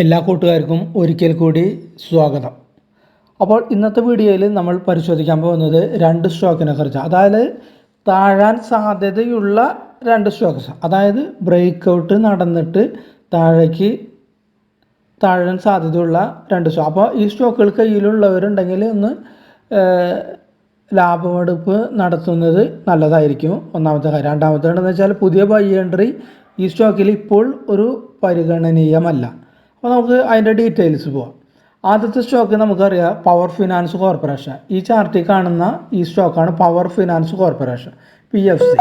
എല്ലാ കൂട്ടുകാർക്കും ഒരിക്കൽ കൂടി സ്വാഗതം. അപ്പോൾ ഇന്നത്തെ വീഡിയോയിൽ നമ്മൾ പരിശോധിക്കാൻ പോകുന്നത് രണ്ട് സ്റ്റോക്കിനെ കുറിച്ച്, അതായത് താഴാൻ സാധ്യതയുള്ള രണ്ട് സ്റ്റോക്ക്സ്, അതായത് ബ്രേക്ക് ഔട്ട് നടന്നിട്ട് താഴാൻ സാധ്യതയുള്ള രണ്ട് സ്റ്റോക്ക്. അപ്പോൾ ഈ സ്റ്റോക്കുകൾ കയ്യിലുള്ളവരുണ്ടെങ്കിൽ ഒന്ന് ലാഭമെടുപ്പ് നടത്തുന്നത് നല്ലതായിരിക്കും. ഒന്നാമത്തെ കാര്യം. രണ്ടാമത്തെ എന്താണെന്ന് വെച്ചാൽ പുതിയ ബൈ എൻട്രി ഈ സ്റ്റോക്കിൽ ഇപ്പോൾ ഒരു പരിഗണനീയമല്ല. അപ്പോൾ നമുക്ക് അതിൻ്റെ ഡീറ്റെയിൽസ് പോവാം. ആദ്യത്തെ സ്റ്റോക്ക് നമുക്കറിയാം, പവർ ഫിനാൻസ് കോർപ്പറേഷൻ. ഈ ചാർട്ടിൽ കാണുന്ന ഈ സ്റ്റോക്കാണ് പവർ ഫിനാൻസ് കോർപ്പറേഷൻ, PFC.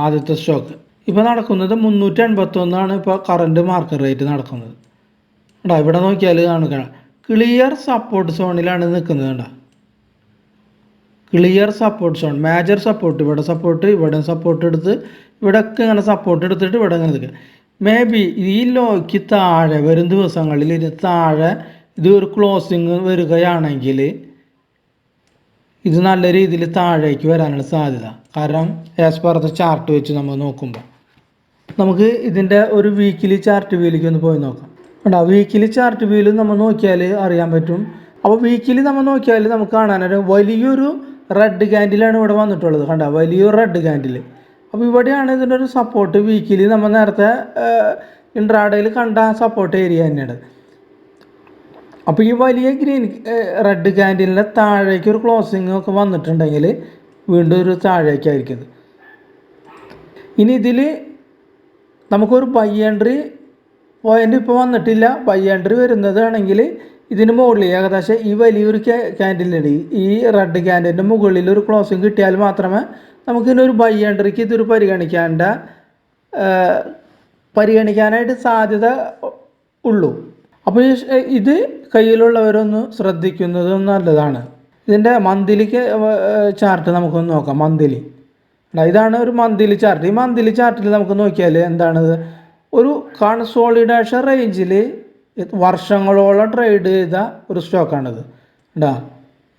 ആദ്യത്തെ സ്റ്റോക്ക് ഇപ്പോൾ നടക്കുന്നത് 381 ഇപ്പോൾ കറൻറ്റ് മാർക്കറ്റ് റേറ്റ് നടക്കുന്നത്. ഇവിടെ നോക്കിയാൽ കാണുക, ക്ലിയർ സപ്പോർട്ട് സോണിലാണ് നിൽക്കുന്നത്. Clear support zone, major support, ഇവിടെ സപ്പോർട്ട്, ഇവിടെ സപ്പോർട്ട് എടുത്ത്, ഇവിടെയൊക്കെ ഇങ്ങനെ സപ്പോർട്ട് എടുത്തിട്ട് ഇവിടെ ഇങ്ങനെ നിൽക്കുക. മേ ബി ഈ ലോയ്ക്ക് താഴെ വരും ദിവസങ്ങളിൽ താഴെ ഇത് ഒരു ക്ലോസിങ് വരികയാണെങ്കിൽ ഇത് നല്ല രീതിയിൽ താഴേക്ക് വരാനുള്ള സാധ്യത. കാരണം ആസ് പെർ ദ ചാർട്ട് വെച്ച് നമ്മൾ നോക്കുമ്പോൾ നമുക്ക് ഇതിൻ്റെ ഒരു വീക്കിലി ചാർട്ട് വ്യൂയിലേക്ക് ഒന്ന് പോയി നോക്കാം. വീക്കിലി ചാർട്ട് വ്യൂയിൽ നമ്മൾ നോക്കിയാൽ അറിയാൻ പറ്റും. അപ്പോൾ വീക്കിലി നമ്മൾ നോക്കിയാൽ നമുക്ക് കാണാനൊരു വലിയൊരു റെഡ് ക്യാൻഡിലാണ് ഇവിടെ വന്നിട്ടുള്ളത്. വലിയൊരു റെഡ് ക്യാൻഡിൽ. അപ്പോൾ ഇവിടെയാണ് ഇതിൻ്റെ ഒരു സപ്പോർട്ട്. വീക്കിലി നമ്മൾ നേരത്തെ ഇൻട്രാഡേയിൽ കണ്ട സപ്പോർട്ട് ഏരിയ തന്നെയാണ്. അപ്പോൾ ഈ വലിയ റെഡ് ക്യാൻഡിലിൻ്റെ താഴേക്ക് ഒരു ക്ലോസിങ് ഒക്കെ വന്നിട്ടുണ്ടെങ്കിൽ വീണ്ടും ഒരു താഴേക്കായിരിക്കും. ഇനി ഇതിൽ നമുക്കൊരു ബൈ എൻട്രി പോയിൻ്റ് ഇപ്പോൾ വന്നിട്ടില്ല. ബൈ എൻട്രി വരുന്നതാണെങ്കിൽ ഇതിന് മുകളിൽ ഏകദേശം ഈ വലിയൊരു ക്യാൻഡിലുണ്ട്, ഈ റെഡ് ക്യാൻഡിലിൻ്റെ മുകളിൽ ഒരു ക്ലോസിങ് കിട്ടിയാൽ മാത്രമേ നമുക്കിതിനൊരു ബൈ എൻട്രിക്ക് ഇതൊരു പരിഗണിക്കാനായിട്ട് സാധ്യത ഉള്ളൂ. അപ്പോൾ ഇത് കയ്യിലുള്ളവരൊന്ന് ശ്രദ്ധിക്കുന്നത് നല്ലതാണ്. ഇതിൻ്റെ മന്ത്ലി ചാർട്ട് നമുക്കൊന്ന് നോക്കാം. ഇതാണ് ഒരു മന്ത്ലി ചാർട്ട്. ഈ മന്ത്ലി ചാർട്ടിൽ നമുക്ക് നോക്കിയാൽ എന്താണ്, ഒരു കൺസോളിഡേഷൻ റേഞ്ചിൽ വർഷങ്ങളോളം ട്രേഡ് ചെയ്ത ഒരു സ്റ്റോക്കാണിത്.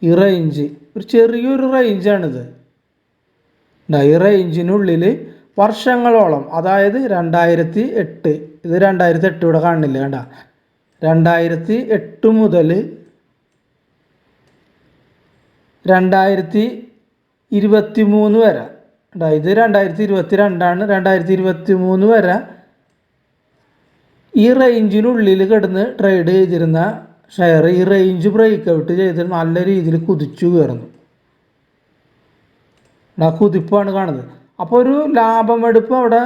ഈ റേഞ്ച് ഒരു ചെറിയൊരു റേഞ്ചാണിത്. ഈ റേഞ്ചിനുള്ളിൽ വർഷങ്ങളോളം, അതായത് 2008, ഇത് 2008 ഇവിടെ കാണുന്നില്ല. 2008 മുതൽ 2023 വരെ, ഇത് 2022 2023 വരെ ഈ റേഞ്ചിനുള്ളിൽ കിടന്ന് ട്രേഡ് ചെയ്തിരുന്ന ഷെയർ ഈ റേഞ്ച് ബ്രേക്ക് ഔട്ട് ചെയ്ത് നല്ല രീതിയിൽ കുതിച്ചു കയറുന്നു. കുതിപ്പാണ് കാണുന്നത്. അപ്പോൾ ഒരു ലാഭമെടുപ്പ് അവിടെ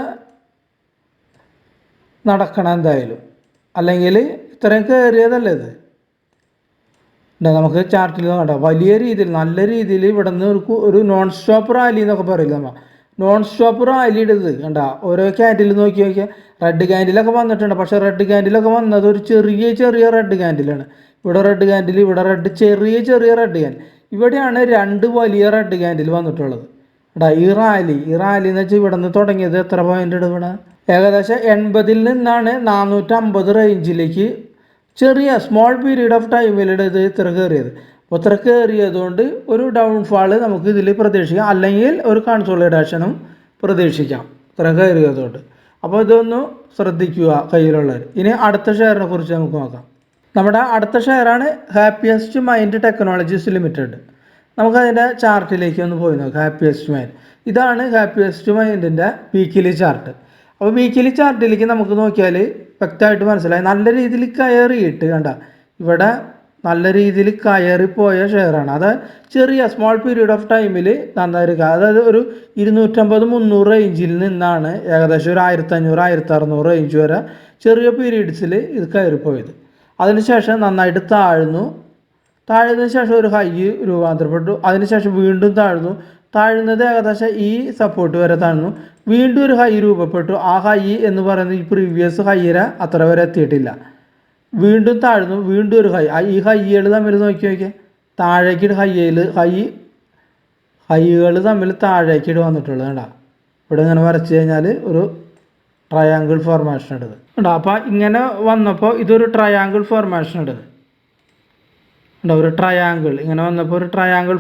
നടക്കണം എന്തായാലും, അല്ലെങ്കിൽ ഇത്രയും കയറിയതല്ലേ ഇത്. നമുക്ക് ചാർട്ടിൽ കണ്ട വലിയ രീതിയിൽ നല്ല രീതിയിൽ ഇവിടെ നിന്ന് ഒരു നോൺ സ്റ്റോപ്പ് റാലി എന്നൊക്കെ പറയില്ല, നോൺ സ്റ്റോപ്പ് റാലിയുടെ ഇത് ഓരോ ക്യാൻഡിൽ നോക്കിയാൽ റെഡ് ക്യാൻഡിലൊക്കെ വന്നിട്ടുണ്ട്. പക്ഷേ റെഡ് ക്യാൻഡിലൊക്കെ വന്നത് ഒരു ചെറിയ റെഡ് ക്യാൻഡിലാണ്. ഇവിടെ റെഡ് ക്യാൻഡിൽ, ഇവിടെ ചെറിയ റെഡ് ക്യാൻഡിൽ, ഇവിടെയാണ് രണ്ട് വലിയ റെഡ് ക്യാൻഡിൽ വന്നിട്ടുള്ളത്. ഈ റാലി എന്ന് വെച്ചാൽ ഇവിടെ നിന്ന് തുടങ്ങിയത് എത്ര പോയിന്റ് ഇവിടെ ഏകദേശം 80 നിന്നാണ് 450 റേഞ്ചിലേക്ക് ചെറിയ സ്മോൾ പീരീഡ് ഓഫ് ടൈമിലൂടെ ഇത് ഇത്ര കയറിയത്. അപ്പോൾ ഇത്ര കയറിയതുകൊണ്ട് ഒരു ഡൗൺഫാള് നമുക്ക് ഇതിൽ പ്രതീക്ഷിക്കാം, അല്ലെങ്കിൽ ഒരു കൺസോളിഡേഷനും പ്രതീക്ഷിക്കാം ഇത്ര കയറിയതുകൊണ്ട്. അപ്പോൾ ഇതൊന്ന് ശ്രദ്ധിക്കുക കയ്യിലുള്ളവർ. ഇനി അടുത്ത ഷെയറിനെ കുറിച്ച് നമുക്ക് നോക്കാം. നമ്മുടെ അടുത്ത ഷെയറാണ് ഹാപ്പിയസ്റ്റ് മൈൻഡ് ടെക്നോളജീസ് ലിമിറ്റഡ്. നമുക്കതിൻ്റെ ചാർട്ടിലേക്ക് ഒന്ന് പോയി നോക്കാം. ഹാപ്പിയസ്റ്റ് മൈൻഡ്, ഇതാണ് ഹാപ്പിയസ്റ്റ് മൈൻഡിൻ്റെ വീക്കിലി ചാർട്ട്. അപ്പോൾ വീക്കിലി ചാർട്ടിലേക്ക് നമുക്ക് നോക്കിയാൽ വ്യക്തമായിട്ട് മനസ്സിലായി, നല്ല രീതിയിൽ കയറിയിട്ട് ഇവിടെ നല്ല രീതിയിൽ കയറിപ്പോയ ഷെയറാണ്. അത് ചെറിയ സ്മോൾ പീരീഡ് ഓഫ് ടൈമിൽ നന്നായിരിക്കുക, അതായത് ഒരു 250-300 റേഞ്ചിൽ നിന്നാണ് ഏകദേശം ഒരു 1500-1600 റേഞ്ച് വരെ ചെറിയ പീരീഡ്സിൽ ഇത് കയറിപ്പോയത്. അതിനുശേഷം നന്നായിട്ട് താഴ്ന്നതിന് ശേഷം ഒരു ഹൈ രൂപാന്തരപ്പെട്ടു. അതിനുശേഷം വീണ്ടും താഴ്ന്നത് ഏകദേശം ഈ സപ്പോർട്ട് വരെ താഴ്ന്നു, വീണ്ടും ഒരു ഹൈ രൂപപ്പെട്ടു. ആ ഹൈ എന്ന് പറയുന്നത് ഈ പ്രീവിയസ് ഹൈയിനെ അത്ര വരെ എത്തിയിട്ടില്ല. വീണ്ടും താഴ്ന്നു, വീണ്ടും ഒരു ഹൈ. ഈ ഹൈകൾ തമ്മിൽ നോക്കിയാൽ താഴേക്കിട്ട് ഹൈകൾ തമ്മിൽ താഴേക്കിട്ട് വന്നിട്ടുള്ളത് ഇവിടെ ഇങ്ങനെ വരച്ച് കഴിഞ്ഞാൽ ഒരു ട്രയാങ്കിൾ ഫോർമേഷൻ എടുത്ത് അപ്പോൾ ഇങ്ങനെ വന്നപ്പോൾ ഇതൊരു ട്രയാങ്കിൾ ഫോർമേഷൻ എടുത്ത് ഒരു ട്രയാങ്കിൾ ഇങ്ങനെ വന്നപ്പോൾ ഒരു ട്രയാങ്കിൾ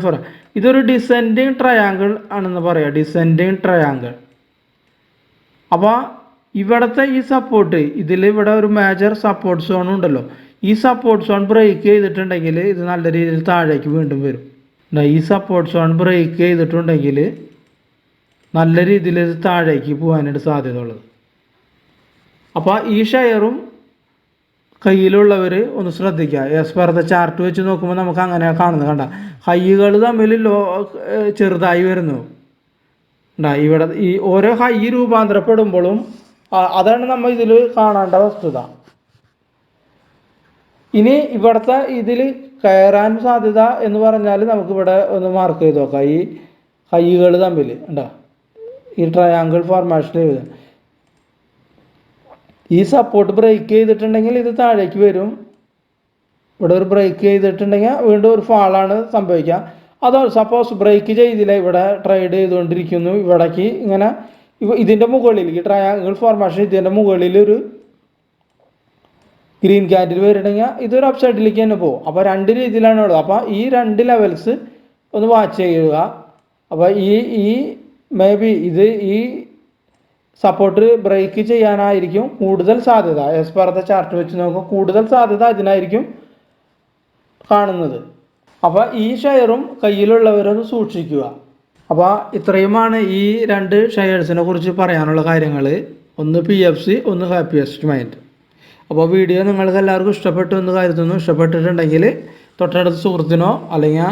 ഇതൊരു ഡിസെൻഡിങ് ട്രയാങ്കിൾ ആണെന്ന് പറയാം, ഡിസെൻഡിങ് ട്രയാങ്കിൾ. അപ്പോൾ ഇവിടുത്തെ ഈ സപ്പോർട്ട് ഇവിടെ ഒരു മേജർ സപ്പോർട്ട് സോൺ ഉണ്ടല്ലോ, ഈ സപ്പോർട്ട് സോൺ ബ്രേക്ക് ചെയ്തിട്ടുണ്ടെങ്കിൽ ഇത് നല്ല രീതിയിൽ താഴേക്ക് വീണ്ടും വരും. ഈ സപ്പോർട്ട് സോൺ ബ്രേക്ക് ചെയ്തിട്ടുണ്ടെങ്കിൽ നല്ല രീതിയിൽ ഇത് താഴേക്ക് പോകാനായിട്ട് സാധ്യത ഉള്ളത്. അപ്പോൾ ഈ ഷെയറും കയ്യിലുള്ളവർ ഒന്ന് ശ്രദ്ധിക്കുക. എസ് പെർ ദ ചാർട്ട് വെച്ച് നോക്കുമ്പോൾ നമുക്ക് അങ്ങനെ കാണുന്നത് കണ്ട ഹൈകൾ തമ്മിൽ ചെറുതായി വരുന്നു. ഇവിടെ ഈ ഓരോ ഹൈ രൂപാന്തരപ്പെടുമ്പോഴും അതാണ് നമ്മൾ ഇതിൽ കാണേണ്ട വസ്തുത. ഇനി ഇവിടുത്തെ ഇതിൽ കയറാൻ സാധ്യത എന്ന് പറഞ്ഞാൽ നമുക്കിവിടെ ഒന്ന് മാർക്ക് ചെയ്ത് നോക്കാം. ഈ ഹൈകൾ തമ്മിൽ ഉണ്ടോ ഈ ട്രയാങ്കിൾ ഫോർമേഷനിൽ ഈ സപ്പോർട്ട് ബ്രേക്ക് ചെയ്തിട്ടുണ്ടെങ്കിൽ ഇത് താഴേക്ക് വരും. ഇവിടെ ഒരു ബ്രേക്ക് ചെയ്തിട്ടുണ്ടെങ്കിൽ വീണ്ടും ഒരു ഫാളാണ് സംഭവിക്കുക. അതോ സപ്പോസ് ബ്രേക്ക് ചെയ്തില്ല, ഇവിടെ ട്രേഡ് ചെയ്തുകൊണ്ടിരിക്കുന്നു, ഇവിടേക്ക് ഇങ്ങനെ ഇതിൻ്റെ മുകളിൽ ഈ ട്രയാങ്കിൾ ഫോർമേഷൻ ഇതിൻ്റെ മുകളിൽ ഒരു ഗ്രീൻ ക്യാൻഡിൽ വരുന്നുണ്ടെങ്കിൽ ഇതൊരു അപ്സൈഡിലേക്ക് തന്നെ പോകും. അപ്പോൾ രണ്ട് രീതിയിലാണ് ഉള്ളത്. അപ്പോൾ ഈ രണ്ട് ലെവൽസ് ഒന്ന് വാച്ച് ചെയ്യുക. അപ്പോൾ ഈ മേ ബി ഇത് ഈ സപ്പോർട്ട് ബ്രേക്ക് ചെയ്യാനായിരിക്കും കൂടുതൽ സാധ്യത. എസ് പെർ ദ ചാർട്ട് വെച്ച് നോക്കുക, കൂടുതൽ സാധ്യത ഇതിനായിരിക്കും കാണുന്നത്. അപ്പോൾ ഈ ഷെയറും കയ്യിലുള്ളവരൊന്ന് സൂക്ഷിക്കുക. അപ്പോൾ ഇത്രയുമാണ് ഈ രണ്ട് ഷെയർസിനെ കുറിച്ച് പറയാനുള്ള കാര്യങ്ങൾ. ഒന്ന് PFC, ഒന്ന് ഹാപ്പിയസ്റ്റ് മൈൻഡ്. അപ്പോൾ വീഡിയോ നിങ്ങൾക്ക് എല്ലാവർക്കും ഇഷ്ടപ്പെട്ടു എന്ന് കരുതുന്നു. ഇഷ്ടപ്പെട്ടിട്ടുണ്ടെങ്കിൽ തൊട്ടടുത്ത സുഹൃത്തിനോ അല്ലെങ്കിൽ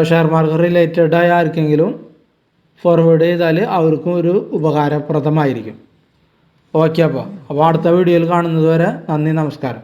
ഷെയർ മാർക്കറ്റ് റിലേറ്റഡായ ആർക്കെങ്കിലും ഫോർവേഡ് ചെയ്താൽ അവർക്കും ഒരു ഉപകാരപ്രദമായിരിക്കും. ഓക്കെ, അപ്പോൾ അടുത്ത വീഡിയോയിൽ കാണുന്നത് വരെ നന്ദി, നമസ്കാരം.